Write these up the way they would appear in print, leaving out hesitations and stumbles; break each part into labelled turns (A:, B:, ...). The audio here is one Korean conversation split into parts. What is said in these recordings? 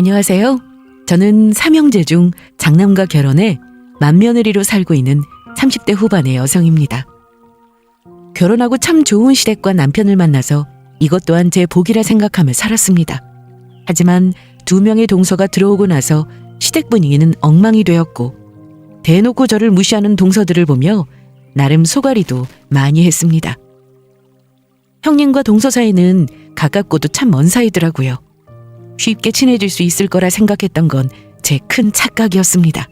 A: 안녕하세요. 저는 삼형제 중 장남과 결혼해 맏며느리로 살고 있는 30대 후반의 여성입니다. 결혼하고 참 좋은 시댁과 남편을 만나서 이것 또한 제 복이라 생각하며 살았습니다. 하지만 2명의 동서가 들어오고 나서 시댁 분위기는 엉망이 되었고 대놓고 저를 무시하는 동서들을 보며 나름 소가리도 많이 했습니다. 형님과 동서 사이는 가깝고도 참 먼 사이더라고요. 쉽게 친해질 수 있을 거라 생각했던 건 제 큰 착각이었습니다.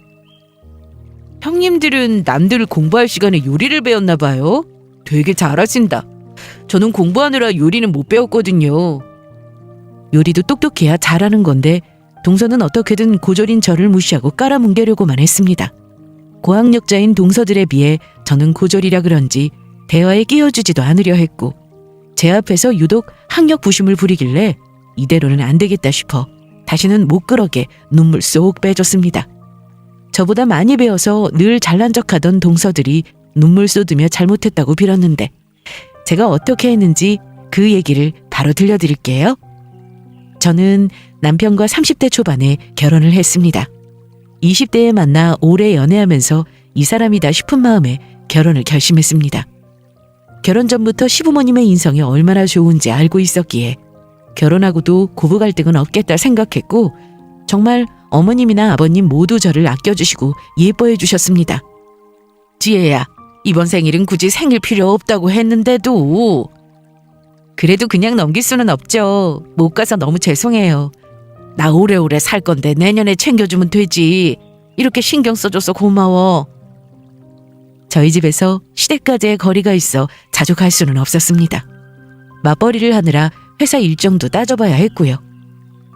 A: 형님들은 남들 공부할 시간에 요리를 배웠나 봐요. 되게 잘하신다. 저는 공부하느라 요리는 못 배웠거든요. 요리도 똑똑해야 잘하는 건데 동서는 어떻게든 고졸인 저를 무시하고 깔아뭉개려고만 했습니다. 고학력자인 동서들에 비해 저는 고졸이라 그런지 대화에 끼어주지도 않으려 했고 제 앞에서 유독 학력 부심을 부리길래 이대로는 안 되겠다 싶어 다시는 못 그러게 눈물 쏙 빼줬습니다. 저보다 많이 배워서 늘 잘난 척하던 동서들이 눈물 쏟으며 잘못했다고 빌었는데 제가 어떻게 했는지 그 얘기를 바로 들려드릴게요. 저는 남편과 30대 초반에 결혼을 했습니다. 20대에 만나 오래 연애하면서 이 사람이다 싶은 마음에 결혼을 결심했습니다. 결혼 전부터 시부모님의 인성이 얼마나 좋은지 알고 있었기에 결혼하고도 고부 갈등은 없겠다 생각했고 정말 어머님이나 아버님 모두 저를 아껴주시고 예뻐해 주셨습니다. 지혜야, 이번 생일은 굳이 생일 필요 없다고 했는데도. 그래도 그냥 넘길 수는 없죠. 못 가서 너무 죄송해요. 나 오래오래 살 건데 내년에 챙겨주면 되지. 이렇게 신경 써줘서 고마워. 저희 집에서 시댁까지의 거리가 있어 자주 갈 수는 없었습니다. 맞벌이를 하느라 회사 일정도 따져봐야 했고요.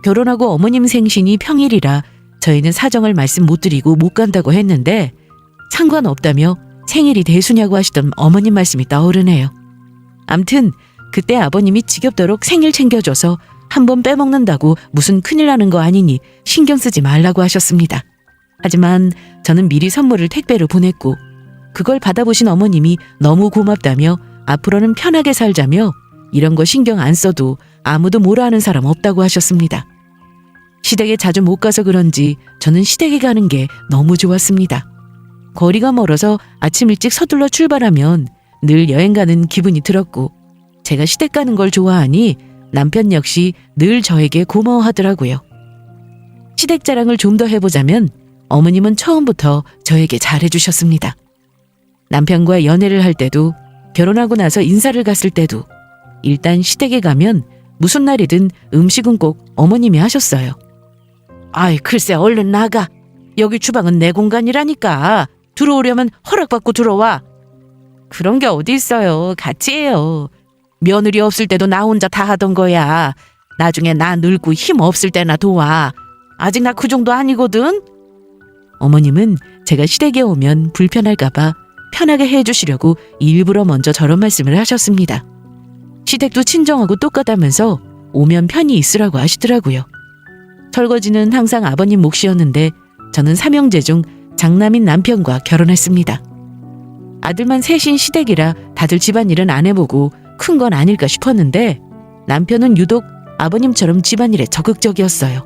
A: 결혼하고 어머님 생신이 평일이라 저희는 사정을 말씀 못 드리고 못 간다고 했는데 상관없다며 생일이 대수냐고 하시던 어머님 말씀이 떠오르네요. 암튼 그때 아버님이 지겹도록 생일 챙겨줘서 한 번 빼먹는다고 무슨 큰일 나는 거 아니니 신경 쓰지 말라고 하셨습니다. 하지만 저는 미리 선물을 택배로 보냈고 그걸 받아보신 어머님이 너무 고맙다며 앞으로는 편하게 살자며 이런 거 신경 안 써도 아무도 뭐라 하는 사람 없다고 하셨습니다. 시댁에 자주 못 가서 그런지 저는 시댁에 가는 게 너무 좋았습니다. 거리가 멀어서 아침 일찍 서둘러 출발하면 늘 여행 가는 기분이 들었고 제가 시댁 가는 걸 좋아하니 남편 역시 늘 저에게 고마워하더라고요. 시댁 자랑을 좀 더 해보자면 어머님은 처음부터 저에게 잘해주셨습니다. 남편과 연애를 할 때도 결혼하고 나서 인사를 갔을 때도 일단 시댁에 가면 무슨 날이든 음식은 꼭 어머님이 하셨어요. 아이 글쎄 얼른 나가. 여기 주방은 내 공간이라니까. 들어오려면 허락받고 들어와. 그런 게 어디 있어요. 같이 해요. 며느리 없을 때도 나 혼자 다 하던 거야. 나중에 나 늙고 힘 없을 때나 도와. 아직 나 그 정도 아니거든. 어머님은 제가 시댁에 오면 불편할까 봐 편하게 해주시려고 일부러 먼저 저런 말씀을 하셨습니다. 시댁도 친정하고 똑같다면서 오면 편히 있으라고 하시더라고요. 설거지는 항상 아버님 몫이었는데 저는 삼형제 중 장남인 남편과 결혼했습니다. 아들만 셋인 시댁이라 다들 집안일은 안 해보고 큰 건 아닐까 싶었는데 남편은 유독 아버님처럼 집안일에 적극적이었어요.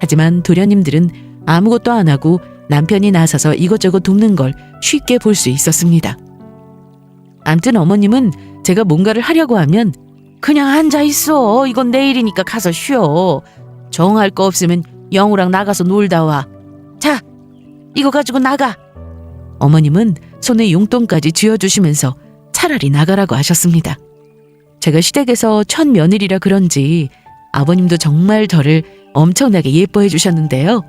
A: 하지만 도련님들은 아무것도 안 하고 남편이 나서서 이것저것 돕는 걸 쉽게 볼 수 있었습니다. 암튼 어머님은 제가 뭔가를 하려고 하면 그냥 앉아있어. 이건 내일이니까 가서 쉬어. 정할 거 없으면 영우랑 나가서 놀다 와. 자, 이거 가지고 나가. 어머님은 손에 용돈까지 쥐어주시면서 차라리 나가라고 하셨습니다. 제가 시댁에서 첫 며느리라 그런지 아버님도 정말 저를 엄청나게 예뻐해 주셨는데요.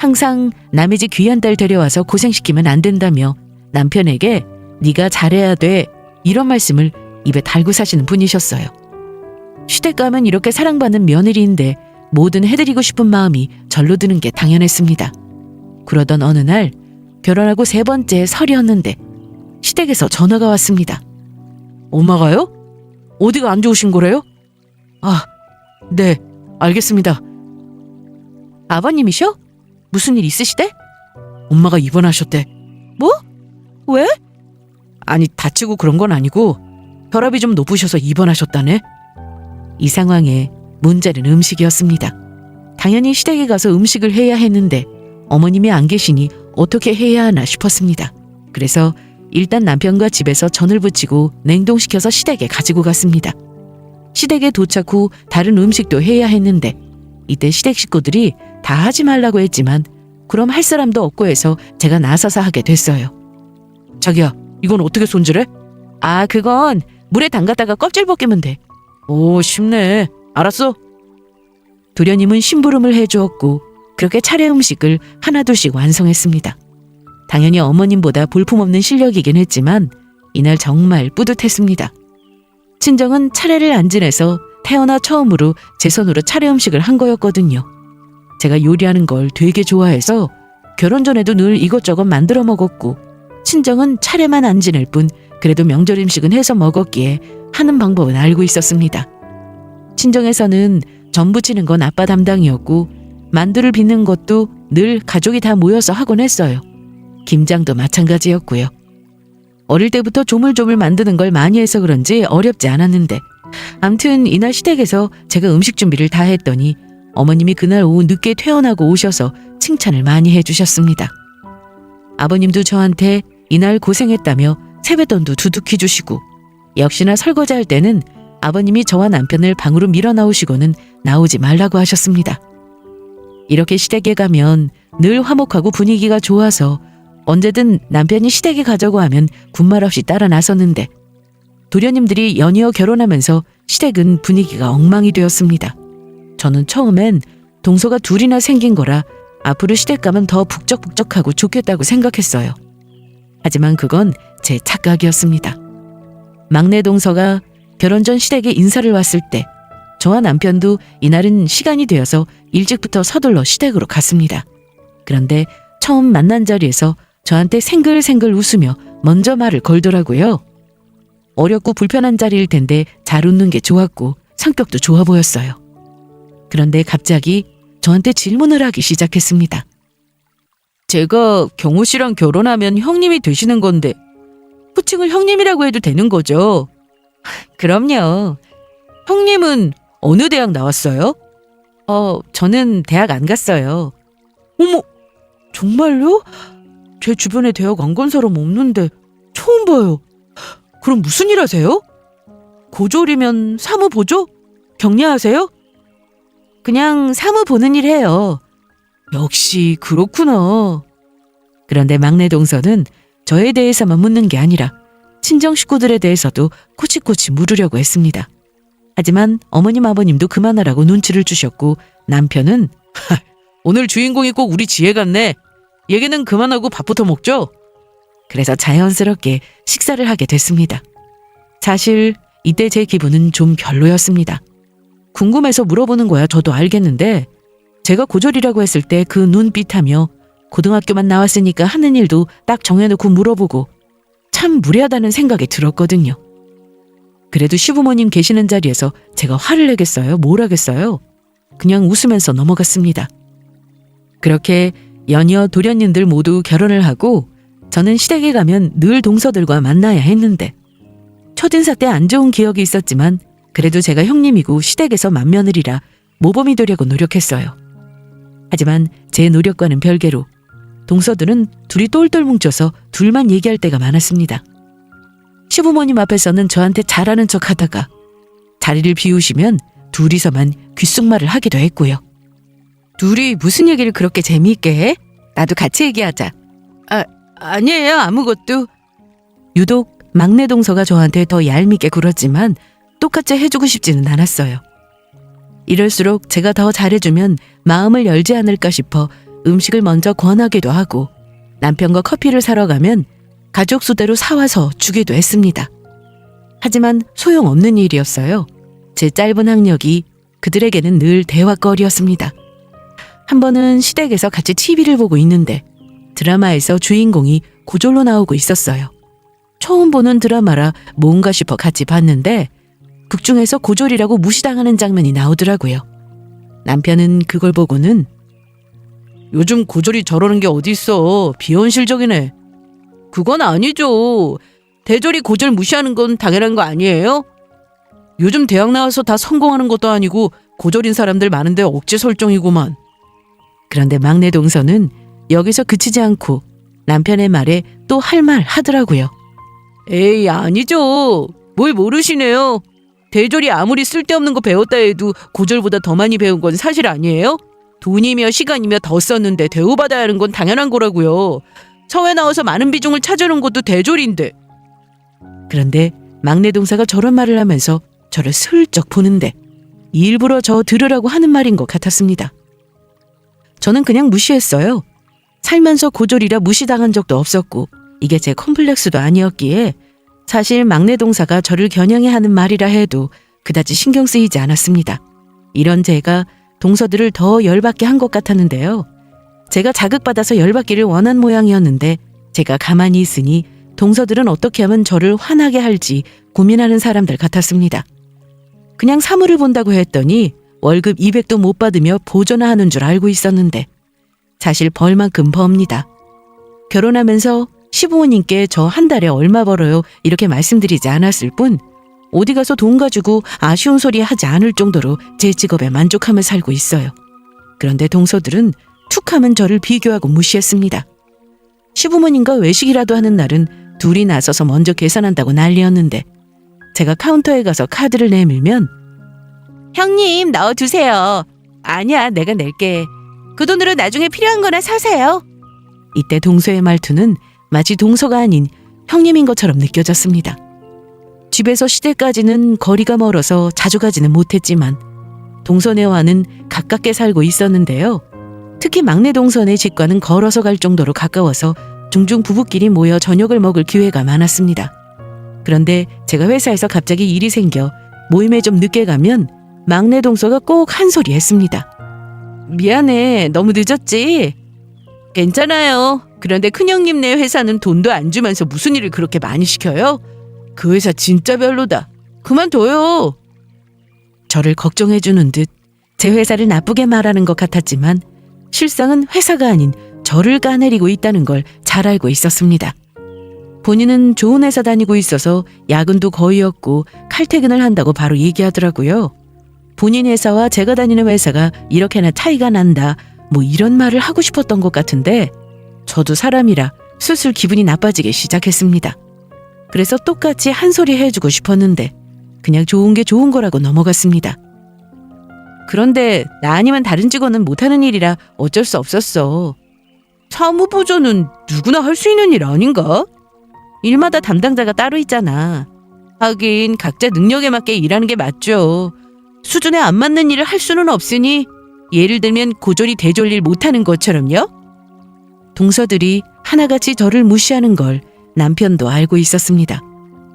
A: 항상 남의 집 귀한 딸 데려와서 고생시키면 안 된다며 남편에게 네가 잘해야 돼 이런 말씀을 입에 달고 사시는 분이셨어요. 시댁 가면 이렇게 사랑받는 며느리인데 뭐든 해드리고 싶은 마음이 절로 드는 게 당연했습니다. 그러던 어느 날 결혼하고 3번째 설이었는데 시댁에서 전화가 왔습니다. 엄마가요? 어디가 안 좋으신 거래요? 아, 네, 알겠습니다. 아버님이셔? 무슨 일 있으시대? 엄마가 입원하셨대. 뭐? 왜? 아니 다치고 그런 건 아니고 혈압이 좀 높으셔서 입원하셨다네. 이 상황에 문제는 음식이었습니다. 당연히 시댁에 가서 음식을 해야 했는데 어머님이 안 계시니 어떻게 해야 하나 싶었습니다. 그래서 일단 남편과 집에서 전을 부치고 냉동시켜서 시댁에 가지고 갔습니다. 시댁에 도착 후 다른 음식도 해야 했는데 이때 시댁 식구들이 다 하지 말라고 했지만 그럼 할 사람도 없고 해서 제가 나서서 하게 됐어요. 자기야, 이건 어떻게 손질해? 아, 그건 물에 담갔다가 껍질 벗기면 돼. 오, 쉽네. 알았어. 도련님은 심부름을 해주었고 그렇게 차례 음식을 하나둘씩 완성했습니다. 당연히 어머님보다 볼품없는 실력이긴 했지만 이날 정말 뿌듯했습니다. 친정은 차례를 안 지내서 태어나 처음으로 제 손으로 차례 음식을 한 거였거든요. 제가 요리하는 걸 되게 좋아해서 결혼 전에도 늘 이것저것 만들어 먹었고 친정은 차례만 안 지낼 뿐 그래도 명절 음식은 해서 먹었기에 하는 방법은 알고 있었습니다. 친정에서는 전 부치는 건 아빠 담당이었고 만두를 빚는 것도 늘 가족이 다 모여서 하곤 했어요. 김장도 마찬가지였고요. 어릴 때부터 조물조물 만드는 걸 많이 해서 그런지 어렵지 않았는데 암튼 이날 시댁에서 제가 음식 준비를 다 했더니 어머님이 그날 오후 늦게 퇴원하고 오셔서 칭찬을 많이 해주셨습니다. 아버님도 저한테 이날 고생했다며 세뱃돈도 두둑히 주시고 역시나 설거지할 때는 아버님이 저와 남편을 방으로 밀어 나오시고는 나오지 말라고 하셨습니다. 이렇게 시댁에 가면 늘 화목하고 분위기가 좋아서 언제든 남편이 시댁에 가자고 하면 군말 없이 따라 나섰는데 도련님들이 연이어 결혼하면서 시댁은 분위기가 엉망이 되었습니다. 저는 처음엔 동서가 둘이나 생긴 거라 앞으로 시댁 가면 더 북적북적하고 좋겠다고 생각했어요. 하지만 그건 제 착각이었습니다. 막내 동서가 결혼 전 시댁에 인사를 왔을 때 저와 남편도 이날은 시간이 되어서 일찍부터 서둘러 시댁으로 갔습니다. 그런데 처음 만난 자리에서 저한테 생글생글 웃으며 먼저 말을 걸더라고요. 어렵고 불편한 자리일 텐데 잘 웃는 게 좋았고 성격도 좋아 보였어요. 그런데 갑자기 저한테 질문을 하기 시작했습니다. 제가 경호 씨랑 결혼하면 형님이 되시는 건데 호칭을 형님이라고 해도 되는 거죠? 그럼요. 형님은 어느 대학 나왔어요? 저는 대학 안 갔어요. 어머, 정말요? 제 주변에 대학 안 간 사람 없는데 처음 봐요. 그럼 무슨 일 하세요? 고졸이면 사무보조? 격리하세요? 그냥 사무 보는 일 해요. 역시 그렇구나. 그런데 막내 동서는 저에 대해서만 묻는 게 아니라 친정 식구들에 대해서도 코치코치 물으려고 했습니다. 하지만 어머님 아버님도 그만하라고 눈치를 주셨고 남편은 오늘 주인공이 꼭 우리 지혜 같네. 얘기는 그만하고 밥부터 먹죠. 그래서 자연스럽게 식사를 하게 됐습니다. 사실 이때 제 기분은 좀 별로였습니다. 궁금해서 물어보는 거야 저도 알겠는데 제가 고졸이라고 했을 때 그 눈빛하며 고등학교만 나왔으니까 하는 일도 딱 정해놓고 물어보고 참 무례하다는 생각이 들었거든요. 그래도 시부모님 계시는 자리에서 제가 화를 내겠어요? 뭘 하겠어요? 그냥 웃으면서 넘어갔습니다. 그렇게 연이어 도련님들 모두 결혼을 하고 저는 시댁에 가면 늘 동서들과 만나야 했는데 첫인사 때 안 좋은 기억이 있었지만 그래도 제가 형님이고 시댁에서 맏며느리라 모범이 되려고 노력했어요. 하지만 제 노력과는 별개로 동서들은 둘이 똘똘 뭉쳐서 둘만 얘기할 때가 많았습니다. 시부모님 앞에서는 저한테 잘하는 척 하다가 자리를 비우시면 둘이서만 귓속말을 하기도 했고요. 둘이 무슨 얘기를 그렇게 재미있게 해? 나도 같이 얘기하자. 아니에요, 아무것도. 유독 막내 동서가 저한테 더 얄밉게 굴었지만 똑같이 해주고 싶지는 않았어요. 이럴수록 제가 더 잘해주면 마음을 열지 않을까 싶어 음식을 먼저 권하기도 하고 남편과 커피를 사러 가면 가족 수대로 사와서 주기도 했습니다. 하지만 소용없는 일이었어요. 제 짧은 학력이 그들에게는 늘 대화거리였습니다. 한 번은 시댁에서 같이 TV를 보고 있는데 드라마에서 주인공이 고졸로 나오고 있었어요. 처음 보는 드라마라 뭔가 싶어 같이 봤는데 극중에서 고졸이라고 무시당하는 장면이 나오더라고요. 남편은 그걸 보고는 요즘 고졸이 저러는 게 어딨어. 비현실적이네. 그건 아니죠. 대졸이 고졸 무시하는 건 당연한 거 아니에요? 요즘 대학 나와서 다 성공하는 것도 아니고 고졸인 사람들 많은데 억지 설정이구만. 그런데 막내 동서는 여기서 그치지 않고 남편의 말에 또 할 말 하더라고요. 에이, 아니죠. 뭘 모르시네요. 대졸이 아무리 쓸데없는 거 배웠다 해도 고졸보다 더 많이 배운 건 사실 아니에요? 돈이며 시간이며 더 썼는데 대우받아야 하는 건 당연한 거라고요. 서회 나와서 많은 비중을 차지하는 것도 대졸인데. 그런데 막내 동서가 저런 말을 하면서 저를 슬쩍 보는데 일부러 저 들으라고 하는 말인 것 같았습니다. 저는 그냥 무시했어요. 살면서 고졸이라 무시당한 적도 없었고 이게 제 컴플렉스도 아니었기에 사실 막내 동서가 저를 겨냥해 하는 말이라 해도 그다지 신경 쓰이지 않았습니다. 이런 제가 동서들을 더 열받게 한 것 같았는데요. 제가 자극받아서 열받기를 원한 모양이었는데 제가 가만히 있으니 동서들은 어떻게 하면 저를 화나게 할지 고민하는 사람들 같았습니다. 그냥 사물을 본다고 했더니 월급 200도 못 받으며 보조나 하는 줄 알고 있었는데 사실 벌만큼 법니다. 결혼하면서 시부모님께 저 한 달에 얼마 벌어요 이렇게 말씀드리지 않았을 뿐 어디 가서 돈 가지고 아쉬운 소리 하지 않을 정도로 제 직업에 만족하며 살고 있어요. 그런데 동서들은 툭 하면 저를 비교하고 무시했습니다. 시부모님과 외식이라도 하는 날은 둘이 나서서 먼저 계산한다고 난리였는데 제가 카운터에 가서 카드를 내밀면 형님 넣어두세요. 아니야 내가 낼게. 그 돈으로 나중에 필요한 거나 사세요. 이때 동서의 말투는 마치 동서가 아닌 형님인 것처럼 느껴졌습니다. 집에서 시댁까지는 거리가 멀어서 자주 가지는 못했지만 동서네와는 가깝게 살고 있었는데요. 특히 막내 동서네 집과는 걸어서 갈 정도로 가까워서 종종 부부끼리 모여 저녁을 먹을 기회가 많았습니다. 그런데 제가 회사에서 갑자기 일이 생겨 모임에 좀 늦게 가면 막내 동서가 꼭 한 소리 했습니다. 미안해, 너무 늦었지? 괜찮아요. 그런데 큰형님네 회사는 돈도 안 주면서 무슨 일을 그렇게 많이 시켜요? 그 회사 진짜 별로다. 그만둬요. 저를 걱정해주는 듯 제 회사를 나쁘게 말하는 것 같았지만 실상은 회사가 아닌 저를 까내리고 있다는 걸 잘 알고 있었습니다. 본인은 좋은 회사 다니고 있어서 야근도 거의 없고 칼퇴근을 한다고 바로 얘기하더라고요. 본인 회사와 제가 다니는 회사가 이렇게나 차이가 난다 뭐 이런 말을 하고 싶었던 것 같은데 저도 사람이라 슬슬 기분이 나빠지기 시작했습니다. 그래서 똑같이 한 소리 해주고 싶었는데 그냥 좋은 게 좋은 거라고 넘어갔습니다. 그런데 나 아니면 다른 직원은 못하는 일이라 어쩔 수 없었어. 사무보조는 누구나 할 수 있는 일 아닌가? 일마다 담당자가 따로 있잖아. 하긴 각자 능력에 맞게 일하는 게 맞죠. 수준에 안 맞는 일을 할 수는 없으니 예를 들면 고졸이 대졸 일 못하는 것처럼요. 동서들이 하나같이 저를 무시하는 걸 남편도 알고 있었습니다.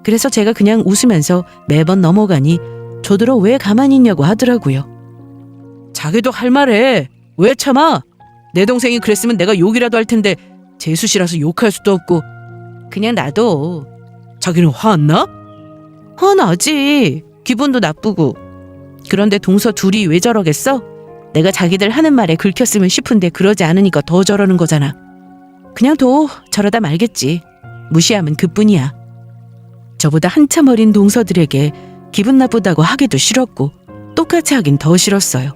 A: 그래서 제가 그냥 웃으면서 매번 넘어가니 저더러 왜 가만히 있냐고 하더라고요. 자기도 할 말해. 왜 참아? 내 동생이 그랬으면 내가 욕이라도 할 텐데 재수씨라서 욕할 수도 없고. 그냥 놔둬. 자기는 화 안 나? 화나지. 기분도 나쁘고. 그런데 동서 둘이 왜 저러겠어? 내가 자기들 하는 말에 긁혔으면 싶은데 그러지 않으니까 더 저러는 거잖아. 그냥 둬. 저러다 말겠지. 무시하면 그뿐이야. 저보다 한참 어린 동서들에게 기분 나쁘다고 하기도 싫었고 똑같이 하긴 더 싫었어요.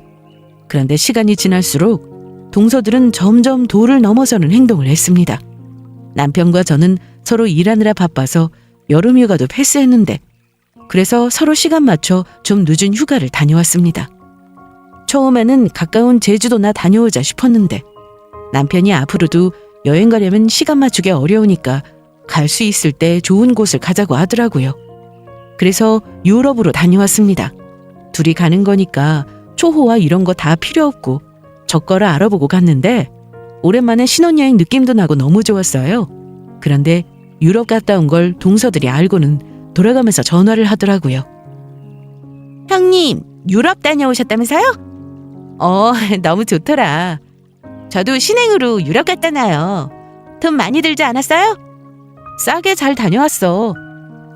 A: 그런데 시간이 지날수록 동서들은 점점 도를 넘어서는 행동을 했습니다. 남편과 저는 서로 일하느라 바빠서 여름휴가도 패스했는데 그래서 서로 시간 맞춰 좀 늦은 휴가를 다녀왔습니다. 처음에는 가까운 제주도나 다녀오자 싶었는데 남편이 앞으로도 여행 가려면 시간 맞추기 어려우니까 갈 수 있을 때 좋은 곳을 가자고 하더라고요. 그래서 유럽으로 다녀왔습니다. 둘이 가는 거니까 초호화 이런 거 다 필요 없고 저거를 알아보고 갔는데 오랜만에 신혼여행 느낌도 나고 너무 좋았어요. 그런데 유럽 갔다 온 걸 동서들이 알고는 돌아가면서 전화를 하더라고요. 형님, 유럽 다녀오셨다면서요? 너무 좋더라. 저도 신행으로 유럽 갔다 나요. 돈 많이 들지 않았어요? 싸게 잘 다녀왔어.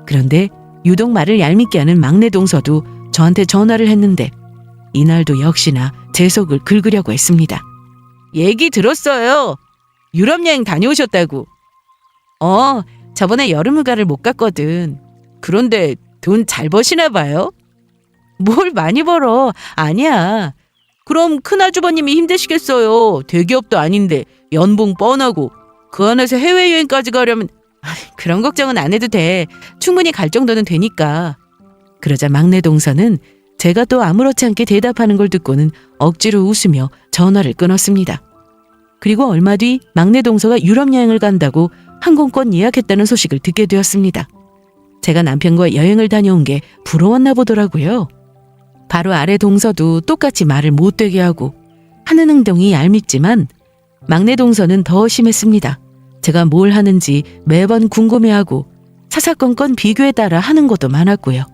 A: 그런데 유독 말을 얄밉게 하는 막내 동서도 저한테 전화를 했는데 이날도 역시나 제 속을 긁으려고 했습니다. 얘기 들었어요. 유럽 여행 다녀오셨다고. 저번에 여름휴가를 못 갔거든. 그런데 돈 잘 버시나 봐요. 뭘 많이 벌어. 아니야. 그럼 큰아주버님이 힘드시겠어요. 대기업도 아닌데 연봉 뻔하고 그 안에서 해외여행까지 가려면 그런 걱정은 안 해도 돼. 충분히 갈 정도는 되니까. 그러자 막내 동서는 제가 또 아무렇지 않게 대답하는 걸 듣고는 억지로 웃으며 전화를 끊었습니다. 그리고 얼마 뒤 막내 동서가 유럽 여행을 간다고 항공권 예약했다는 소식을 듣게 되었습니다. 제가 남편과 여행을 다녀온 게 부러웠나 보더라고요. 바로 아래 동서도 똑같이 말을 못되게 하고 하는 행동이 얄밉지만 막내 동서는 더 심했습니다. 제가 뭘 하는지 매번 궁금해하고 사사건건 비교에 따라 하는 것도 많았고요.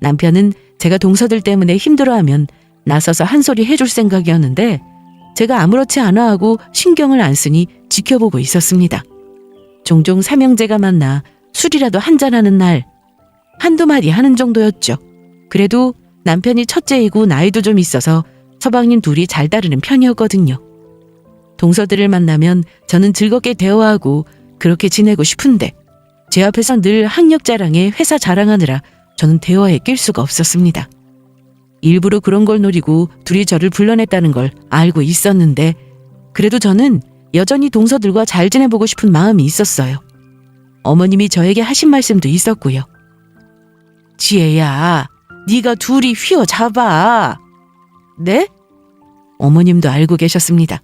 A: 남편은 제가 동서들 때문에 힘들어하면 나서서 한 소리 해줄 생각이었는데 제가 아무렇지 않아 하고 신경을 안 쓰니 지켜보고 있었습니다. 종종 삼형제가 만나 술이라도 한잔하는 날 한두 마디 하는 정도였죠. 그래도 남편이 첫째이고 나이도 좀 있어서 서방님 둘이 잘 따르는 편이었거든요. 동서들을 만나면 저는 즐겁게 대화하고 그렇게 지내고 싶은데 제 앞에서 늘 학력 자랑에 회사 자랑하느라 저는 대화에 낄 수가 없었습니다. 일부러 그런 걸 노리고 둘이 저를 불러냈다는 걸 알고 있었는데 그래도 저는 여전히 동서들과 잘 지내보고 싶은 마음이 있었어요. 어머님이 저에게 하신 말씀도 있었고요. 지혜야, 네가 둘이 휘어잡아. 네? 어머님도 알고 계셨습니다.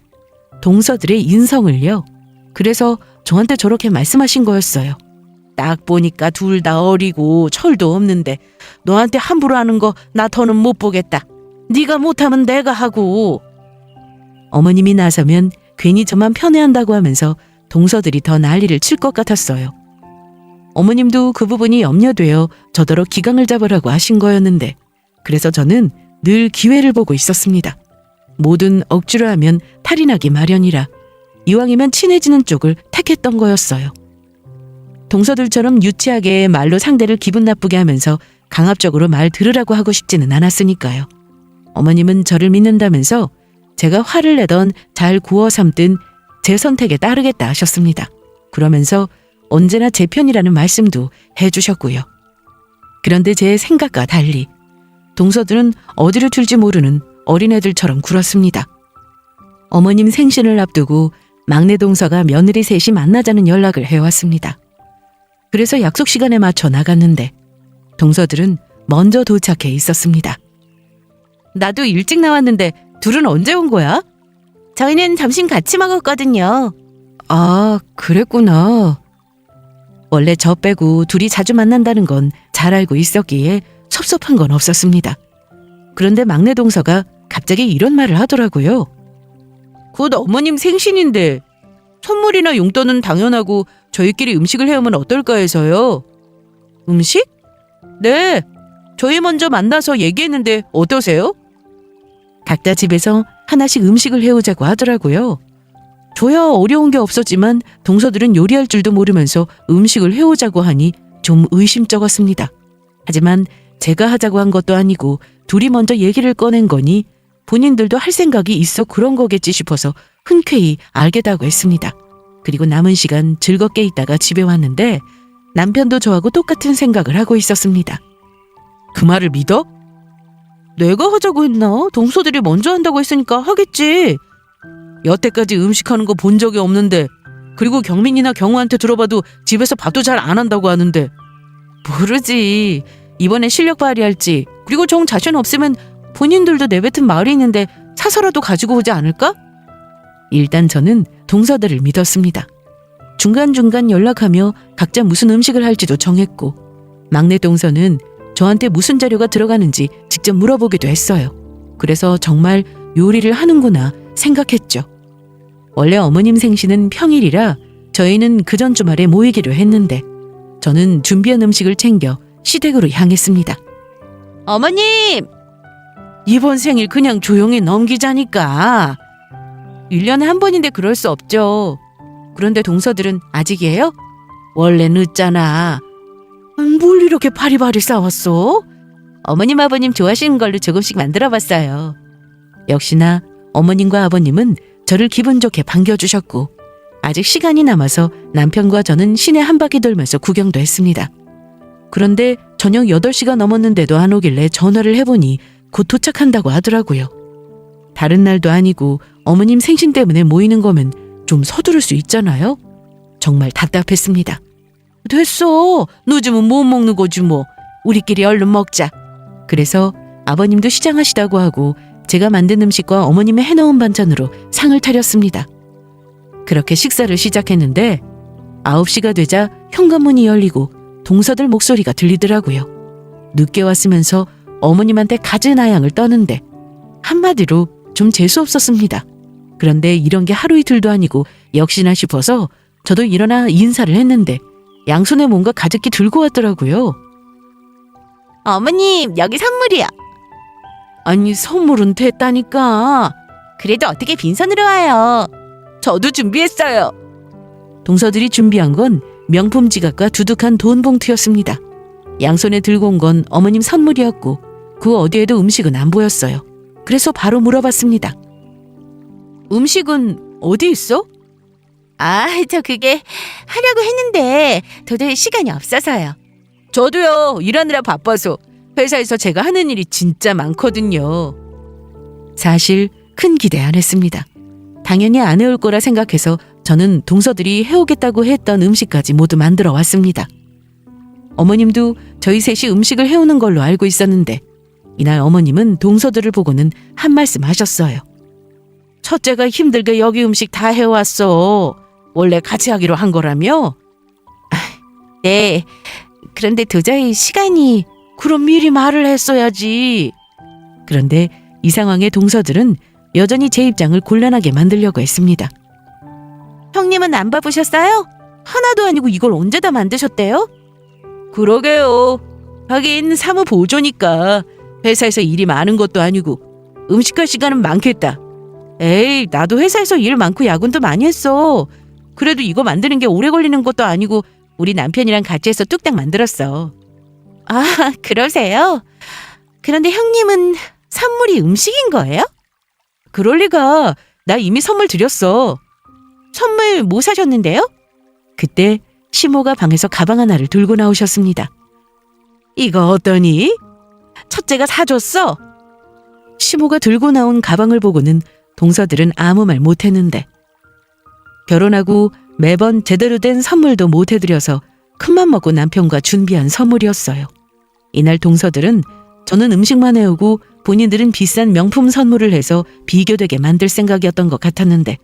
A: 동서들의 인성을요. 그래서 저한테 저렇게 말씀하신 거였어요. 딱 보니까 둘 다 어리고 철도 없는데 너한테 함부로 하는 거 나 더는 못 보겠다. 네가 못하면 내가 하고. 어머님이 나서면 괜히 저만 편애한다고 하면서 동서들이 더 난리를 칠 것 같았어요. 어머님도 그 부분이 염려되어 저더러 기강을 잡으라고 하신 거였는데 그래서 저는 늘 기회를 보고 있었습니다. 뭐든 억지로 하면 탈이 나기 마련이라 이왕이면 친해지는 쪽을 택했던 거였어요. 동서들처럼 유치하게 말로 상대를 기분 나쁘게 하면서 강압적으로 말 들으라고 하고 싶지는 않았으니까요. 어머님은 저를 믿는다면서 제가 화를 내던 잘 구워 삼든 제 선택에 따르겠다 하셨습니다. 그러면서 언제나 제 편이라는 말씀도 해주셨고요. 그런데 제 생각과 달리 동서들은 어디로 튈지 모르는 어린애들처럼 굴었습니다. 어머님 생신을 앞두고 막내 동서가 며느리 셋이 만나자는 연락을 해왔습니다. 그래서 약속 시간에 맞춰 나갔는데 동서들은 먼저 도착해 있었습니다. 나도 일찍 나왔는데 둘은 언제 온 거야? 저희는 점심 같이 먹었거든요. 아, 그랬구나. 원래 저 빼고 둘이 자주 만난다는 건 잘 알고 있었기에 섭섭한 건 없었습니다. 그런데 막내 동서가 갑자기 이런 말을 하더라고요. 곧 어머님 생신인데 선물이나 용돈은 당연하고 저희끼리 음식을 해오면 어떨까 해서요. 음식? 네, 저희 먼저 만나서 얘기했는데 어떠세요? 각자 집에서 하나씩 음식을 해오자고 하더라고요. 저야 어려운 게 없었지만 동서들은 요리할 줄도 모르면서 음식을 해오자고 하니 좀 의심쩍었습니다. 하지만 제가 하자고 한 것도 아니고 둘이 먼저 얘기를 꺼낸 거니 본인들도 할 생각이 있어 그런 거겠지 싶어서 흔쾌히 알겠다고 했습니다. 그리고 남은 시간 즐겁게 있다가 집에 왔는데 남편도 저하고 똑같은 생각을 하고 있었습니다. 그 말을 믿어? 내가 하자고 했나? 동서들이 먼저 한다고 했으니까 하겠지. 여태까지 음식하는 거 본 적이 없는데 그리고 경민이나 경우한테 들어봐도 집에서 밥도 잘 안 한다고 하는데 모르지. 이번엔 실력 발휘할지 그리고 정 자신 없으면 본인들도 내뱉은 말이 있는데 사서라도 가지고 오지 않을까? 일단 저는 동서들을 믿었습니다. 중간중간 연락하며 각자 무슨 음식을 할지도 정했고 막내 동서는 저한테 무슨 자료가 들어가는지 직접 물어보기도 했어요. 그래서 정말 요리를 하는구나 생각했죠. 원래 어머님 생신은 평일이라 저희는 그 전 주말에 모이기로 했는데 저는 준비한 음식을 챙겨 시댁으로 향했습니다. 어머님! 이번 생일 그냥 조용히 넘기자니까. 1년에 한 번인데 그럴 수 없죠. 그런데 동서들은 아직이에요? 원래 늦잖아. 뭘 이렇게 바리바리 싸웠어? 어머님 아버님 좋아하시는 걸로 조금씩 만들어봤어요. 역시나 어머님과 아버님은 저를 기분 좋게 반겨주셨고 아직 시간이 남아서 남편과 저는 시내 한 바퀴 돌면서 구경도 했습니다. 그런데 저녁 8시가 넘었는데도 안 오길래 전화를 해보니 곧 도착한다고 하더라고요. 다른 날도 아니고 어머님 생신 때문에 모이는 거면 좀 서두를 수 있잖아요. 정말 답답했습니다. 됐어. 늦으면 못 먹는 거지 뭐. 우리끼리 얼른 먹자. 그래서 아버님도 시장하시다고 하고 제가 만든 음식과 어머님의 해놓은 반찬으로 상을 차렸습니다. 그렇게 식사를 시작했는데 9시가 되자 현관문이 열리고 동서들 목소리가 들리더라고요. 늦게 왔으면서 어머님한테 갖은 아양을 떠는데 한마디로 좀 재수없었습니다. 그런데 이런 게 하루 이틀도 아니고 역시나 싶어서 저도 일어나 인사를 했는데 양손에 뭔가 가득히 들고 왔더라고요.
B: 어머님, 여기 선물이요.
A: 아니 선물은 됐다니까.
B: 그래도 어떻게 빈손으로 와요?
A: 저도 준비했어요. 동서들이 준비한 건 명품 지갑과 두둑한 돈 봉투였습니다. 양손에 들고 온 건 어머님 선물이었고 그 어디에도 음식은 안 보였어요. 그래서 바로 물어봤습니다. 음식은 어디 있어?
B: 아, 저 그게 하려고 했는데 도저히 시간이 없어서요.
A: 저도요. 일하느라 바빠서 회사에서 제가 하는 일이 진짜 많거든요. 사실 큰 기대 안 했습니다. 당연히 안 해올 거라 생각해서 저는 동서들이 해오겠다고 했던 음식까지 모두 만들어 왔습니다. 어머님도 저희 셋이 음식을 해오는 걸로 알고 있었는데 이날 어머님은 동서들을 보고는 한 말씀 하셨어요. 첫째가 힘들게 여기 음식 다 해왔어. 원래 같이 하기로 한 거라며?
B: 네, 그런데 도저히 시간이...
A: 그럼 미리 말을 했어야지. 그런데 이 상황에 동서들은 여전히 제 입장을 곤란하게 만들려고 했습니다.
B: 형님은 안 바쁘셨어요? 하나도 아니고 이걸 언제 다 만드셨대요?
A: 그러게요. 하긴 사무 보조니까 회사에서 일이 많은 것도 아니고 음식할 시간은 많겠다. 에이, 나도 회사에서 일 많고 야근도 많이 했어. 그래도 이거 만드는 게 오래 걸리는 것도 아니고 우리 남편이랑 같이 해서 뚝딱 만들었어.
B: 아, 그러세요? 그런데 형님은 선물이 음식인 거예요?
A: 그럴 리가. 나 이미 선물 드렸어.
B: 선물 뭐 사셨는데요?
A: 그때 시모가 방에서 가방 하나를 들고 나오셨습니다. 이거 어떠니? 첫째가 사줬어. 시모가 들고 나온 가방을 보고는 동서들은 아무 말 못했는데 결혼하고 매번 제대로 된 선물도 못 해드려서 큰맘 먹고 남편과 준비한 선물이었어요. 이날 동서들은 저는 음식만 해오고 본인들은 비싼 명품 선물을 해서 비교되게 만들 생각이었던 것 같았는데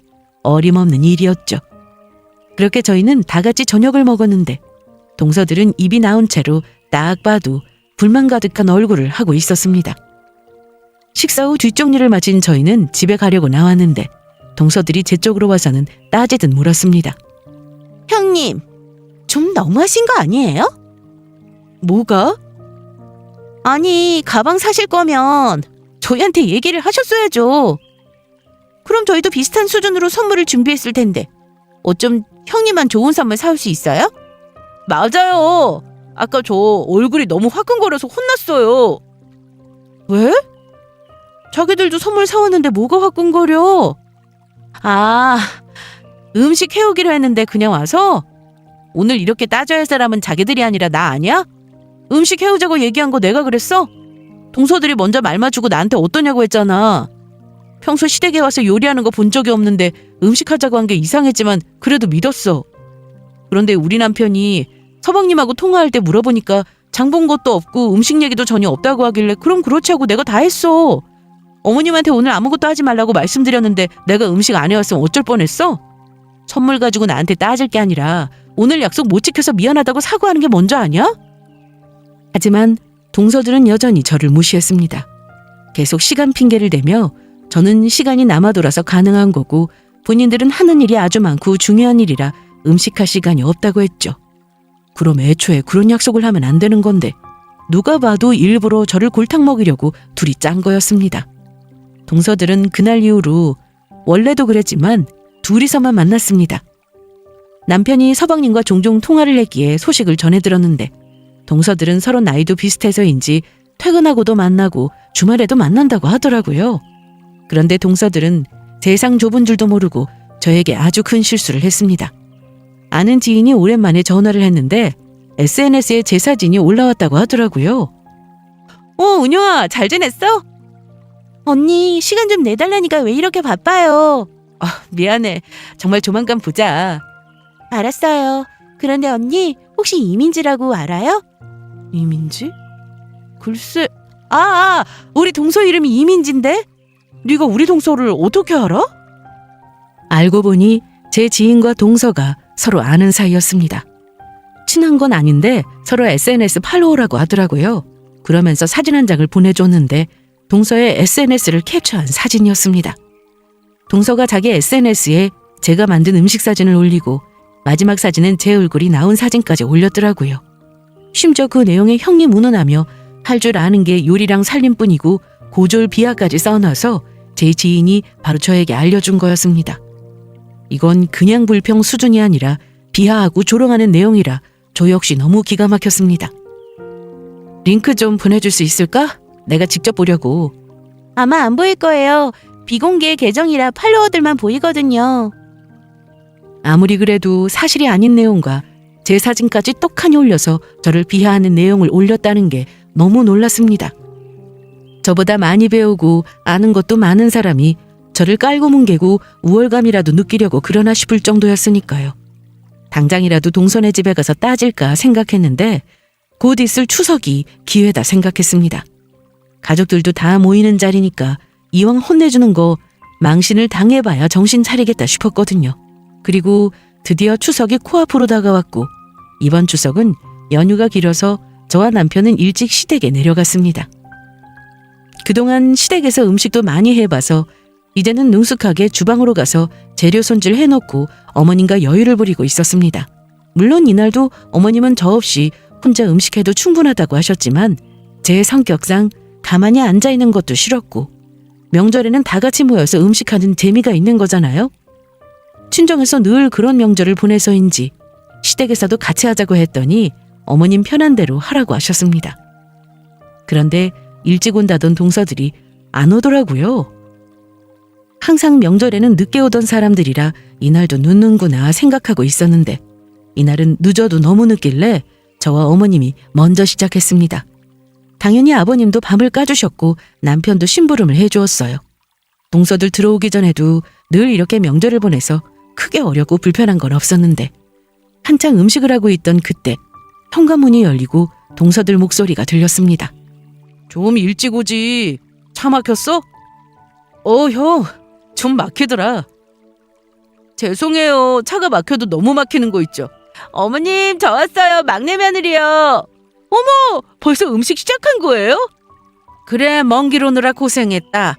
A: 어림없는 일이었죠. 그렇게 저희는 다 같이 저녁을 먹었는데 동서들은 입이 나온 채로 딱 봐도 불만 가득한 얼굴을 하고 있었습니다. 식사 후 뒷정리를 마친 저희는 집에 가려고 나왔는데 동서들이 제 쪽으로 와서는 따지듯 물었습니다.
B: 형님, 좀 너무하신 거 아니에요?
A: 뭐가?
B: 아니, 가방 사실 거면 저희한테 얘기를 하셨어야죠. 그럼 저희도 비슷한 수준으로 선물을 준비했을 텐데 어쩜 형님만 좋은 선물 사올 수 있어요?
A: 맞아요. 아까 저 얼굴이 너무 화끈거려서 혼났어요. 왜? 자기들도 선물 사왔는데 뭐가 화끈거려? 아, 음식 해오기로 했는데 그냥 와서? 오늘 이렇게 따져야 할 사람은 자기들이 아니라 나 아니야? 음식 해오자고 얘기한 거 내가 그랬어? 동서들이 먼저 말 맞추고 나한테 어떠냐고 했잖아. 평소 시댁에 와서 요리하는 거 본 적이 없는데 음식 하자고 한 게 이상했지만 그래도 믿었어. 그런데 우리 남편이 서방님하고 통화할 때 물어보니까 장 본 것도 없고 음식 얘기도 전혀 없다고 하길래 그럼 그렇지 하고 내가 다 했어. 어머님한테 오늘 아무것도 하지 말라고 말씀드렸는데 내가 음식 안 해왔으면 어쩔 뻔했어? 선물 가지고 나한테 따질 게 아니라 오늘 약속 못 지켜서 미안하다고 사과하는 게 먼저 아니야? 하지만 동서들은 여전히 저를 무시했습니다. 계속 시간 핑계를 대며 저는 시간이 남아 돌아서 가능한 거고 본인들은 하는 일이 아주 많고 중요한 일이라 음식할 시간이 없다고 했죠. 그럼 애초에 그런 약속을 하면 안 되는 건데 누가 봐도 일부러 저를 골탕 먹이려고 둘이 짠 거였습니다. 동서들은 그날 이후로 원래도 그랬지만 둘이서만 만났습니다. 남편이 서방님과 종종 통화를 했기에 소식을 전해 들었는데 동서들은 서로 나이도 비슷해서인지 퇴근하고도 만나고 주말에도 만난다고 하더라고요. 그런데 동서들은 세상 좁은 줄도 모르고 저에게 아주 큰 실수를 했습니다. 아는 지인이 오랜만에 전화를 했는데 SNS에 제 사진이 올라왔다고 하더라고요. 은영아, 잘 지냈어?
B: 언니, 시간 좀 내달라니까 왜 이렇게 바빠요?
A: 미안해. 정말 조만간 보자.
B: 알았어요. 그런데 언니, 혹시 이민지라고 알아요?
A: 이민지? 글쎄, 우리 동서 이름이 이민지인데? 네가 우리 동서를 어떻게 알아? 알고 보니 제 지인과 동서가 서로 아는 사이였습니다. 친한 건 아닌데 서로 SNS 팔로워라고 하더라고요. 그러면서 사진 한 장을 보내줬는데 동서의 SNS를 캡처한 사진이었습니다. 동서가 자기 SNS에 제가 만든 음식 사진을 올리고 마지막 사진은 제 얼굴이 나온 사진까지 올렸더라고요. 심지어 그 내용에 형님 운운하며 할 줄 아는 게 요리랑 살림뿐이고 고졸 비하까지 써놔서 제 지인이 바로 저에게 알려준 거였습니다. 이건 그냥 불평 수준이 아니라 비하하고 조롱하는 내용이라 저 역시 너무 기가 막혔습니다. 링크 좀 보내줄 수 있을까? 내가 직접 보려고.
B: 아마 안 보일 거예요. 비공개 계정이라 팔로워들만 보이거든요.
A: 아무리 그래도 사실이 아닌 내용과 제 사진까지 떡하니 올려서 저를 비하하는 내용을 올렸다는 게 너무 놀랐습니다. 저보다 많이 배우고 아는 것도 많은 사람이 저를 깔고 뭉개고 우월감이라도 느끼려고 그러나 싶을 정도였으니까요. 당장이라도 동선의 집에 가서 따질까 생각했는데 곧 있을 추석이 기회다 생각했습니다. 가족들도 다 모이는 자리니까 이왕 혼내주는 거 망신을 당해봐야 정신 차리겠다 싶었거든요. 그리고 드디어 추석이 코앞으로 다가왔고 이번 추석은 연휴가 길어서 저와 남편은 일찍 시댁에 내려갔습니다. 그동안 시댁에서 음식도 많이 해봐서 이제는 능숙하게 주방으로 가서 재료 손질 해놓고 어머님과 여유를 부리고 있었습니다. 물론 이날도 어머님은 저 없이 혼자 음식해도 충분하다고 하셨지만 제 성격상 가만히 앉아있는 것도 싫었고 명절에는 다 같이 모여서 음식하는 재미가 있는 거잖아요. 친정에서 늘 그런 명절을 보내서인지 시댁에서도 같이 하자고 했더니 어머님 편한 대로 하라고 하셨습니다. 그런데 일찍 온다던 동서들이 안 오더라고요. 항상 명절에는 늦게 오던 사람들이라 이날도 늦는구나 생각하고 있었는데 이날은 늦어도 너무 늦길래 저와 어머님이 먼저 시작했습니다. 당연히 아버님도 밤을 까주셨고 남편도 심부름을 해주었어요. 동서들 들어오기 전에도 늘 이렇게 명절을 보내서 크게 어렵고 불편한 건 없었는데 한창 음식을 하고 있던 그때 현관문이 열리고 동서들 목소리가 들렸습니다. 좀 일찍 오지. 차 막혔어? 형, 좀 막히더라. 죄송해요. 차가 막혀도 너무 막히는 거 있죠. 어머님, 저 왔어요. 막내 며느리요. 어머, 벌써 음식 시작한 거예요? 그래, 먼 길 오느라 고생했다.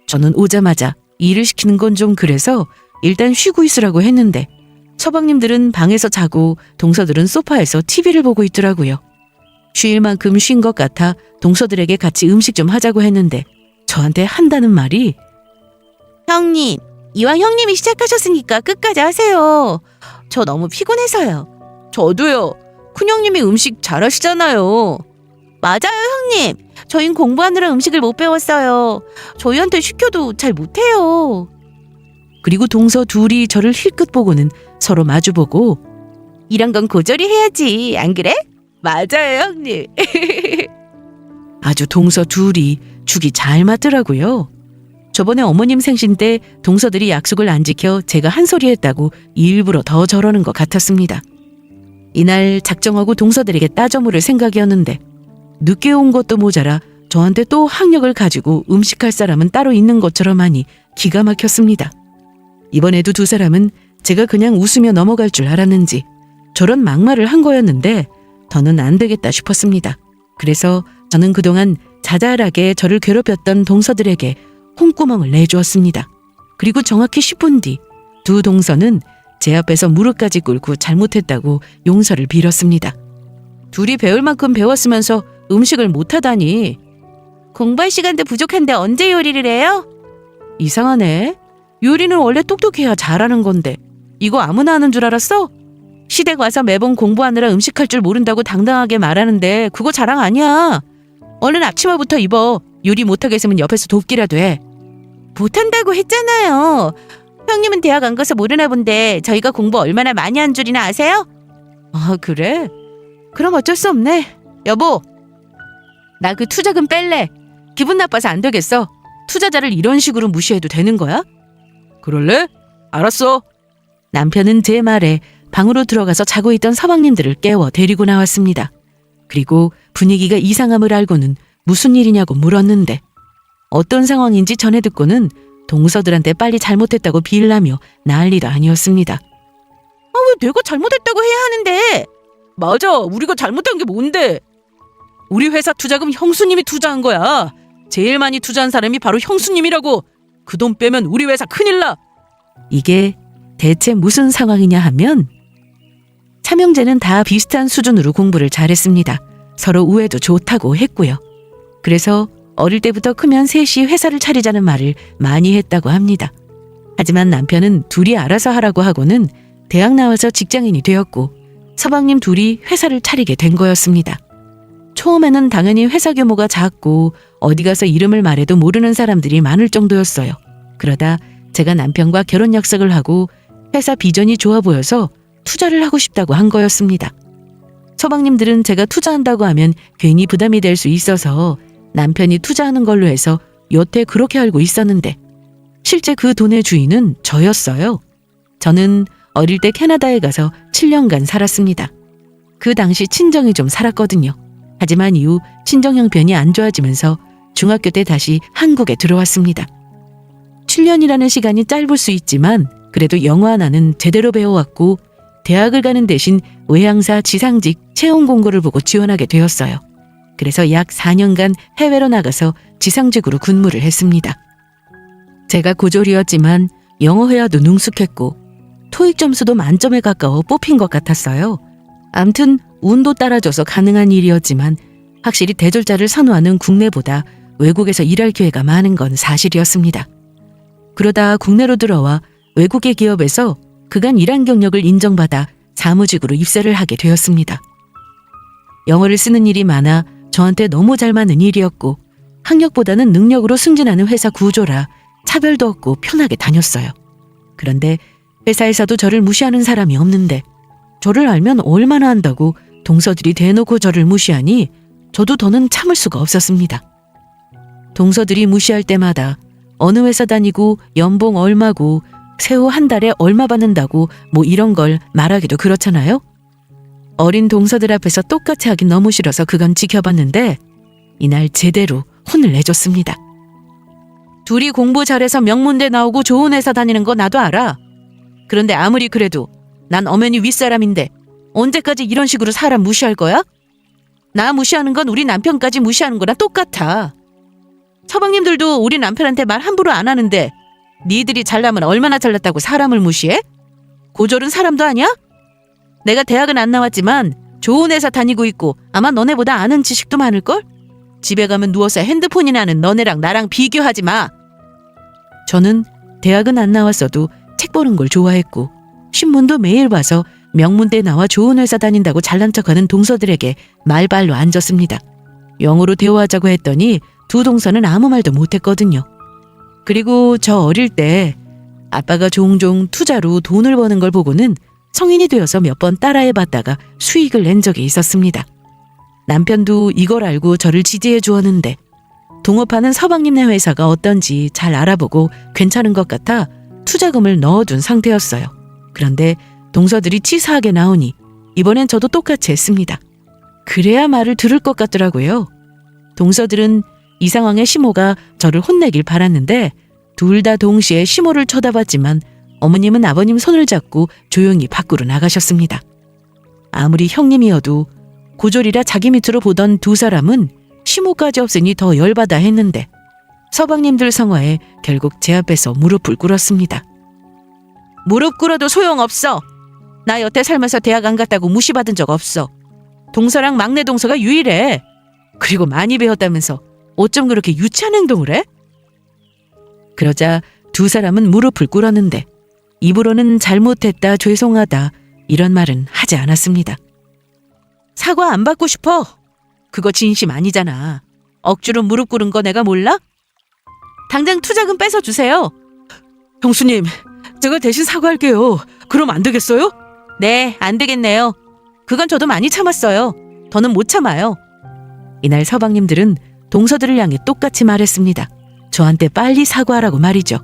A: 저는 오자마자 일을 시키는 건 좀 그래서 일단 쉬고 있으라고 했는데 서방님들은 방에서 자고 동서들은 소파에서 TV를 보고 있더라고요. 쉴 만큼 쉰 것 같아 동서들에게 같이 음식 좀 하자고 했는데 저한테 한다는 말이
B: 형님, 이왕 형님이 시작하셨으니까 끝까지 하세요. 저 너무 피곤해서요.
A: 저도요. 큰형님이 음식 잘하시잖아요.
B: 맞아요, 형님. 저흰 공부하느라 음식을 못 배웠어요. 저희한테 시켜도 잘 못해요.
A: 그리고 동서 둘이 저를 힐끗 보고는 서로 마주보고
B: 이런 건 고졸이 해야지, 안 그래?
A: 맞아요, 형님. 아주 동서 둘이 죽이 잘 맞더라고요. 저번에 어머님 생신 때 동서들이 약속을 안 지켜 제가 한 소리 했다고 일부러 더 저러는 것 같았습니다. 이날 작정하고 동서들에게 따져 물을 생각이었는데 늦게 온 것도 모자라 저한테 또 학력을 가지고 음식할 사람은 따로 있는 것처럼 하니 기가 막혔습니다. 이번에도 두 사람은 제가 그냥 웃으며 넘어갈 줄 알았는지 저런 막말을 한 거였는데 더는 안 되겠다 싶었습니다. 그래서 저는 그동안 자잘하게 저를 괴롭혔던 동서들에게 홍구멍을 내주었습니다. 그리고 정확히 10분 뒤 두 동서는 제 앞에서 무릎까지 꿇고 잘못했다고 용서를 빌었습니다. 둘이 배울 만큼 배웠으면서 음식을 못하다니.
B: 공부할 시간도 부족한데 언제 요리를 해요?
A: 이상하네. 요리는 원래 똑똑해야 잘하는 건데 이거 아무나 하는 줄 알았어? 시댁 와서 매번 공부하느라 음식할 줄 모른다고 당당하게 말하는데 그거 자랑 아니야. 얼른 앞치마부터 입어. 요리 못하겠으면 옆에서 돕기라도 해.
B: 못한다고 했잖아요. 형님은 대학 안 가서 모르나 본데 저희가 공부 얼마나 많이 한 줄이나 아세요?
A: 아, 그래?
B: 그럼 어쩔 수 없네. 여보, 나 그 투자금 뺄래. 기분 나빠서 안 되겠어. 투자자를 이런 식으로 무시해도 되는 거야?
A: 그럴래? 알았어.
B: 남편은 제 말에 방으로 들어가서 자고 있던 서방님들을 깨워 데리고 나왔습니다. 그리고 분위기가 이상함을 알고는 무슨 일이냐고 물었는데 어떤 상황인지 전해 듣고는 동서들한테 빨리 잘못했다고 비일라며 난리도 아니었습니다. 왜 내가 잘못했다고 해야 하는데?
A: 맞아. 우리가 잘못한 게 뭔데? 우리 회사 투자금 형수님이 투자한 거야. 제일 많이 투자한 사람이 바로 형수님이라고. 그 돈 빼면 우리 회사 큰일 나.
B: 이게 대체 무슨 상황이냐 하면 삼형제는 다 비슷한 수준으로 공부를 잘했습니다. 서로 우애도 좋다고 했고요. 그래서 어릴 때부터 크면 셋이 회사를 차리자는 말을 많이 했다고 합니다. 하지만 남편은 둘이 알아서 하라고 하고는 대학 나와서 직장인이 되었고 서방님 둘이 회사를 차리게 된 거였습니다. 처음에는 당연히 회사 규모가 작고 어디 가서 이름을 말해도 모르는 사람들이 많을 정도였어요. 그러다 제가 남편과 결혼 약속을 하고 회사 비전이 좋아 보여서 투자를 하고 싶다고 한 거였습니다. 서방님들은 제가 투자한다고 하면 괜히 부담이 될 수 있어서 남편이 투자하는 걸로 해서 여태 그렇게 알고 있었는데 실제 그 돈의 주인은 저였어요. 저는 어릴 때 캐나다에 가서 7년간 살았습니다. 그 당시 친정이 좀 살았거든요. 하지만 이후 친정 형편이 안 좋아지면서 중학교 때 다시 한국에 들어왔습니다. 7년이라는 시간이 짧을 수 있지만 그래도 영어 하나는 제대로 배워왔고 대학을 가는 대신 외항사 지상직 채용 공고를 보고 지원하게 되었어요. 그래서 약 4년간 해외로 나가서 지상직으로 근무를 했습니다. 제가 고졸이었지만 영어 회화도 능숙했고 토익 점수도 만점에 가까워 뽑힌 것 같았어요. 암튼 운도 따라줘서 가능한 일이었지만 확실히 대졸자를 선호하는 국내보다 외국에서 일할 기회가 많은 건 사실이었습니다. 그러다 국내로 들어와 외국의 기업에서 그간 일한 경력을 인정받아 사무직으로 입사를 하게 되었습니다. 영어를 쓰는 일이 많아 저한테 너무 잘 맞는 일이었고 학력보다는 능력으로 승진하는 회사 구조라 차별도 없고 편하게 다녔어요. 그런데 회사에서도 저를 무시하는 사람이 없는데 저를 알면 얼마나 한다고 동서들이 대놓고 저를 무시하니 저도 더는 참을 수가 없었습니다. 동서들이 무시할 때마다 어느 회사 다니고 연봉 얼마고 세후 한 달에 얼마 받는다고 뭐 이런 걸 말하기도 그렇잖아요. 어린 동서들 앞에서 똑같이 하긴 너무 싫어서 그건 지켜봤는데 이날 제대로 혼을 내줬습니다. 둘이 공부 잘해서 명문대 나오고 좋은 회사 다니는 거 나도 알아. 그런데 아무리 그래도 난 엄연히 윗사람인데 언제까지 이런 식으로 사람 무시할 거야? 나 무시하는 건 우리 남편까지 무시하는 거랑 똑같아. 서방님들도 우리 남편한테 말 함부로 안 하는데 니들이 잘나면 얼마나 잘났다고 사람을 무시해? 고졸은 사람도 아니야? 내가 대학은 안 나왔지만 좋은 회사 다니고 있고 아마 너네보다 아는 지식도 많을걸? 집에 가면 누워서 핸드폰이나 하는 너네랑 나랑 비교하지 마. 저는 대학은 안 나왔어도 책 보는 걸 좋아했고 신문도 매일 봐서 명문대 나와 좋은 회사 다닌다고 잘난 척하는 동서들에게 말발로 앉았습니다. 영어로 대화하자고 했더니 두 동서는 아무 말도 못했거든요. 그리고 저 어릴 때 아빠가 종종 투자로 돈을 버는 걸 보고는 성인이 되어서 몇 번 따라해봤다가 수익을 낸 적이 있었습니다. 남편도 이걸 알고 저를 지지해 주었는데 동업하는 서방님네 회사가 어떤지 잘 알아보고 괜찮은 것 같아 투자금을 넣어둔 상태였어요. 그런데 동서들이 치사하게 나오니 이번엔 저도 똑같이 했습니다. 그래야 말을 들을 것 같더라고요. 동서들은 이 상황에 시모가 저를 혼내길 바랐는데 둘 다 동시에 시모를 쳐다봤지만 어머님은 아버님 손을 잡고 조용히 밖으로 나가셨습니다. 아무리 형님이어도 고졸이라 자기 밑으로 보던 두 사람은 시모까지 없으니 더 열받아 했는데 서방님들 성화에 결국 제 앞에서 무릎을 꿇었습니다. 무릎 꿇어도 소용없어. 나 여태 살면서 대학 안 갔다고 무시받은 적 없어. 동서랑 막내 동서가 유일해. 그리고 많이 배웠다면서 어쩜 그렇게 유치한 행동을 해? 그러자 두 사람은 무릎을 꿇었는데 입으로는 잘못했다, 죄송하다 이런 말은 하지 않았습니다. 사과 안 받고 싶어. 그거 진심 아니잖아. 억지로 무릎 꿇은 거 내가 몰라? 당장 투자금 뺏어주세요.
A: 형수님, 제가 대신 사과할게요. 그럼 안 되겠어요?
B: 네, 안 되겠네요. 그건 저도 많이 참았어요. 더는 못 참아요. 이날 서방님들은 동서들을 향해 똑같이 말했습니다. 저한테 빨리 사과하라고 말이죠.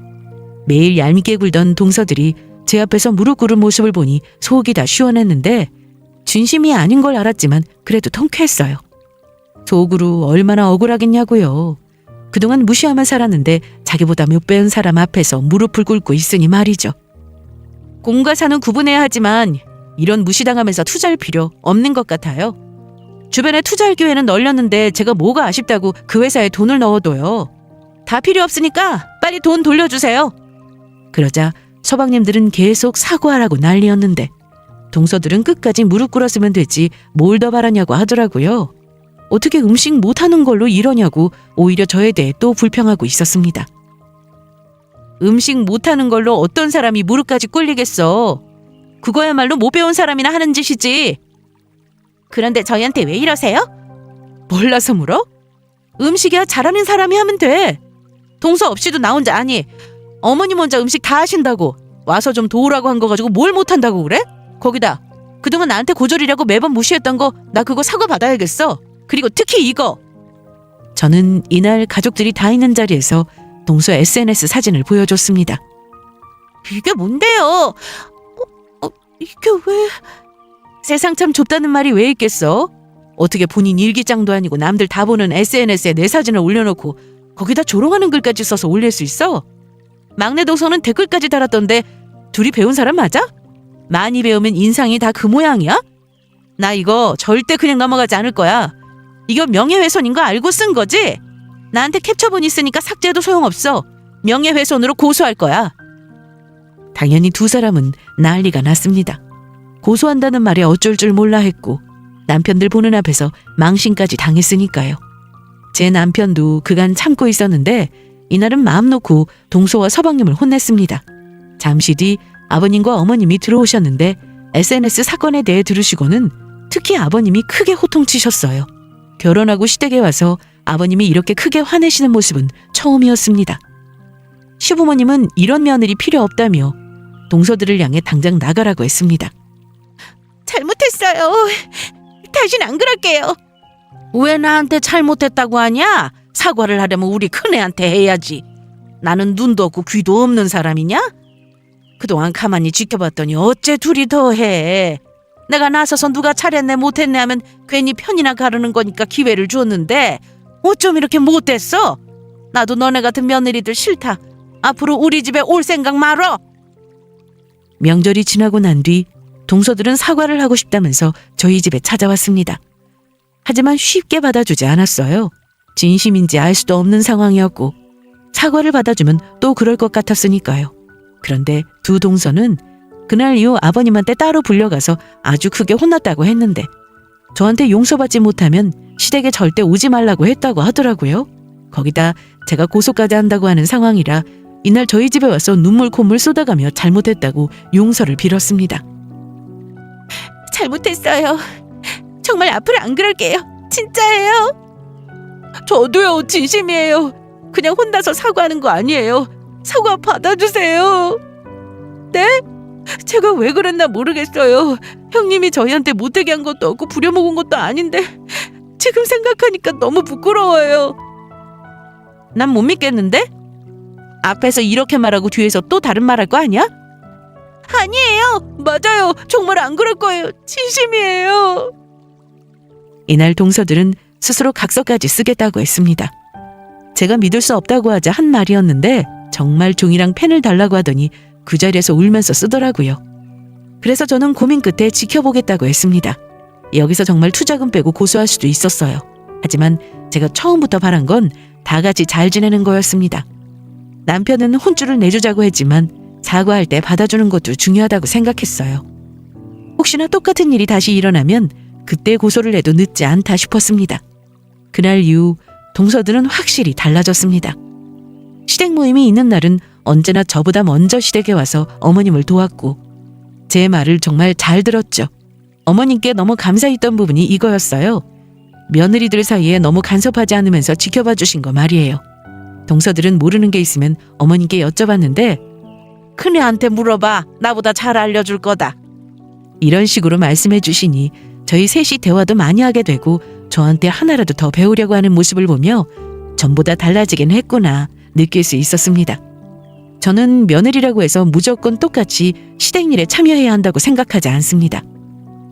B: 매일 얄밉게 굴던 동서들이 제 앞에서 무릎 꿇은 모습을 보니 속이 다 시원했는데 진심이 아닌 걸 알았지만 그래도 통쾌했어요. 속으로 얼마나 억울하겠냐고요. 그동안 무시하며 살았는데 자기보다 몇 배인 사람 앞에서 무릎을 꿇고 있으니 말이죠. 공과 사는 구분해야 하지만 이런 무시당하면서 투자할 필요 없는 것 같아요. 주변에 투자할 기회는 널렸는데 제가 뭐가 아쉽다고 그 회사에 돈을 넣어둬요. 다 필요 없으니까 빨리 돈 돌려주세요. 그러자 서방님들은 계속 사과하라고 난리였는데 동서들은 끝까지 무릎 꿇었으면 되지 뭘 더 바라냐고 하더라고요. 어떻게 음식 못하는 걸로 이러냐고 오히려 저에 대해 또 불평하고 있었습니다. 음식 못하는 걸로 어떤 사람이 무릎까지 꿇리겠어. 그거야말로 못 배운 사람이나 하는 짓이지. 그런데 저희한테 왜 이러세요? 몰라서 물어? 음식이야 잘하는 사람이 하면 돼. 동서 없이도 나 혼자 아니 어머님 혼자 음식 다 하신다고 와서 좀 도우라고 한 거 가지고 뭘 못한다고 그래? 거기다 그동안 나한테 고졸이라고 매번 무시했던 거 나 그거 사과 받아야겠어. 그리고 특히 이거. 저는 이날 가족들이 다 있는 자리에서 동서 SNS 사진을 보여줬습니다. 이게 뭔데요? 이게 왜? 세상 참 좁다는 말이 왜 있겠어? 어떻게 본인 일기장도 아니고 남들 다 보는 SNS에 내 사진을 올려놓고 거기다 조롱하는 글까지 써서 올릴 수 있어? 막내 동서는 댓글까지 달았던데 둘이 배운 사람 맞아? 많이 배우면 인상이 다 그 모양이야? 나 이거 절대 그냥 넘어가지 않을 거야. 이거 명예훼손인 거 알고 쓴 거지? 나한테 캡처본 있으니까 삭제해도 소용없어. 명예훼손으로 고소할 거야. 당연히 두 사람은 난리가 났습니다. 고소한다는 말에 어쩔 줄 몰라 했고 남편들 보는 앞에서 망신까지 당했으니까요. 제 남편도 그간 참고 있었는데 이날은 마음 놓고 동서와 서방님을 혼냈습니다. 잠시 뒤 아버님과 어머님이 들어오셨는데 SNS 사건에 대해 들으시고는 특히 아버님이 크게 호통치셨어요. 결혼하고 시댁에 와서 아버님이 이렇게 크게 화내시는 모습은 처음이었습니다. 시부모님은 이런 며느리 필요 없다며 동서들을 향해 당장 나가라고 했습니다. 잘못했어요. 다신 안 그럴게요. 왜 나한테 잘못했다고 하냐? 사과를 하려면 우리 큰애한테 해야지. 나는 눈도 없고 귀도 없는 사람이냐? 그동안 가만히 지켜봤더니 어째 둘이 더해. 내가 나서서 누가 잘했네 못했네 하면 괜히 편이나 가르는 거니까 기회를 줬는데 어쩜 이렇게 못됐어? 나도 너네 같은 며느리들 싫다. 앞으로 우리 집에 올 생각 말어. 명절이 지나고 난 뒤 동서들은 사과를 하고 싶다면서 저희 집에 찾아왔습니다. 하지만 쉽게 받아주지 않았어요. 진심인지 알 수도 없는 상황이었고 사과를 받아주면 또 그럴 것 같았으니까요. 그런데 두 동서는 그날 이후 아버님한테 따로 불려가서 아주 크게 혼났다고 했는데 저한테 용서받지 못하면 시댁에 절대 오지 말라고 했다고 하더라고요. 거기다 제가 고소까지 한다고 하는 상황이라 이날 저희 집에 와서 눈물 콧물 쏟아가며 잘못했다고 용서를 빌었습니다. 잘못했어요. 정말 앞으로 안 그럴게요. 진짜예요. 저도요. 진심이에요. 그냥 혼나서 사과하는 거 아니에요. 사과 받아주세요. 네? 제가 왜 그랬나 모르겠어요. 형님이 저희한테 못되게 한 것도 없고 부려먹은 것도 아닌데 지금 생각하니까 너무 부끄러워요. 난 못 믿겠는데? 앞에서 이렇게 말하고 뒤에서 또 다른 말할 거 아니야? 아니에요. 맞아요. 정말 안 그럴 거예요. 진심이에요. 이날 동서들은 스스로 각서까지 쓰겠다고 했습니다. 제가 믿을 수 없다고 하자 한 말이었는데 정말 종이랑 펜을 달라고 하더니 그 자리에서 울면서 쓰더라고요. 그래서 저는 고민 끝에 지켜보겠다고 했습니다. 여기서 정말 투자금 빼고 고소할 수도 있었어요. 하지만 제가 처음부터 바란 건 다 같이 잘 지내는 거였습니다. 남편은 혼쭐을 내주자고 했지만 사과할 때 받아주는 것도 중요하다고 생각했어요. 혹시나 똑같은 일이 다시 일어나면 그때 고소를 해도 늦지 않다 싶었습니다. 그날 이후 동서들은 확실히 달라졌습니다. 시댁 모임이 있는 날은 언제나 저보다 먼저 시댁에 와서 어머님을 도왔고 제 말을 정말 잘 들었죠. 어머님께 너무 감사했던 부분이 이거였어요. 며느리들 사이에 너무 간섭하지 않으면서 지켜봐 주신 거 말이에요. 동서들은 모르는 게 있으면 어머님께 여쭤봤는데 큰애한테 물어봐. 나보다 잘 알려줄 거다. 이런 식으로 말씀해 주시니 저희 셋이 대화도 많이 하게 되고 저한테 하나라도 더 배우려고 하는 모습을 보며 전보다 달라지긴 했구나 느낄 수 있었습니다. 저는 며느리라고 해서 무조건 똑같이 시댁 일에 참여해야 한다고 생각하지 않습니다.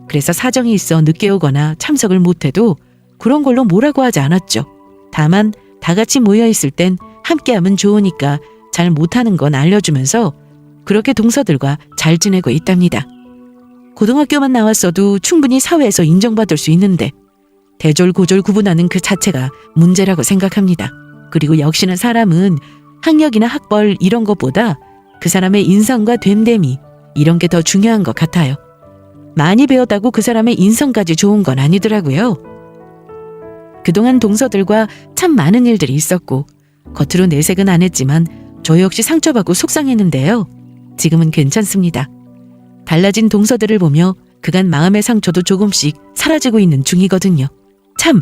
B: 그래서 사정이 있어 늦게 오거나 참석을 못해도 그런 걸로 뭐라고 하지 않았죠. 다만 다 같이 모여 있을 땐 함께하면 좋으니까 잘 못하는 건 알려주면서 그렇게 동서들과 잘 지내고 있답니다. 고등학교만 나왔어도 충분히 사회에서 인정받을 수 있는데 대졸고졸 구분하는 그 자체가 문제라고 생각합니다. 그리고 역시나 사람은 학력이나 학벌 이런 것보다 그 사람의 인성과 됨됨이 이런 게 더 중요한 것 같아요. 많이 배웠다고 그 사람의 인성까지 좋은 건 아니더라고요. 그동안 동서들과 참 많은 일들이 있었고 겉으로 내색은 안 했지만 저 역시 상처받고 속상했는데요. 지금은 괜찮습니다. 달라진 동서들을 보며 그간 마음의 상처도 조금씩 사라지고 있는 중이거든요. 참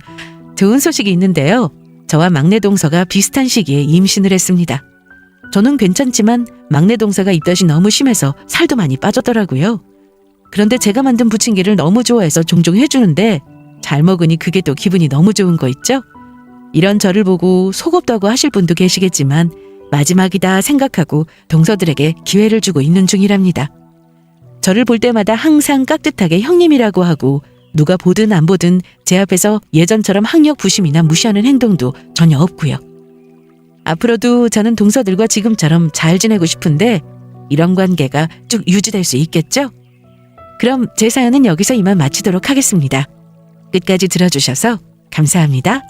B: 좋은 소식이 있는데요. 저와 막내 동서가 비슷한 시기에 임신을 했습니다. 저는 괜찮지만 막내 동서가 입덧이 너무 심해서 살도 많이 빠졌더라고요. 그런데 제가 만든 부침개를 너무 좋아해서 종종 해주는데 잘 먹으니 그게 또 기분이 너무 좋은 거 있죠? 이런 저를 보고 속없다고 하실 분도 계시겠지만 마지막이다 생각하고 동서들에게 기회를 주고 있는 중이랍니다. 저를 볼 때마다 항상 깍듯하게 형님이라고 하고 누가 보든 안 보든 제 앞에서 예전처럼 학력 부심이나 무시하는 행동도 전혀 없고요. 앞으로도 저는 동서들과 지금처럼 잘 지내고 싶은데 이런 관계가 쭉 유지될 수 있겠죠? 그럼 제 사연은 여기서 이만 마치도록 하겠습니다. 끝까지 들어주셔서 감사합니다.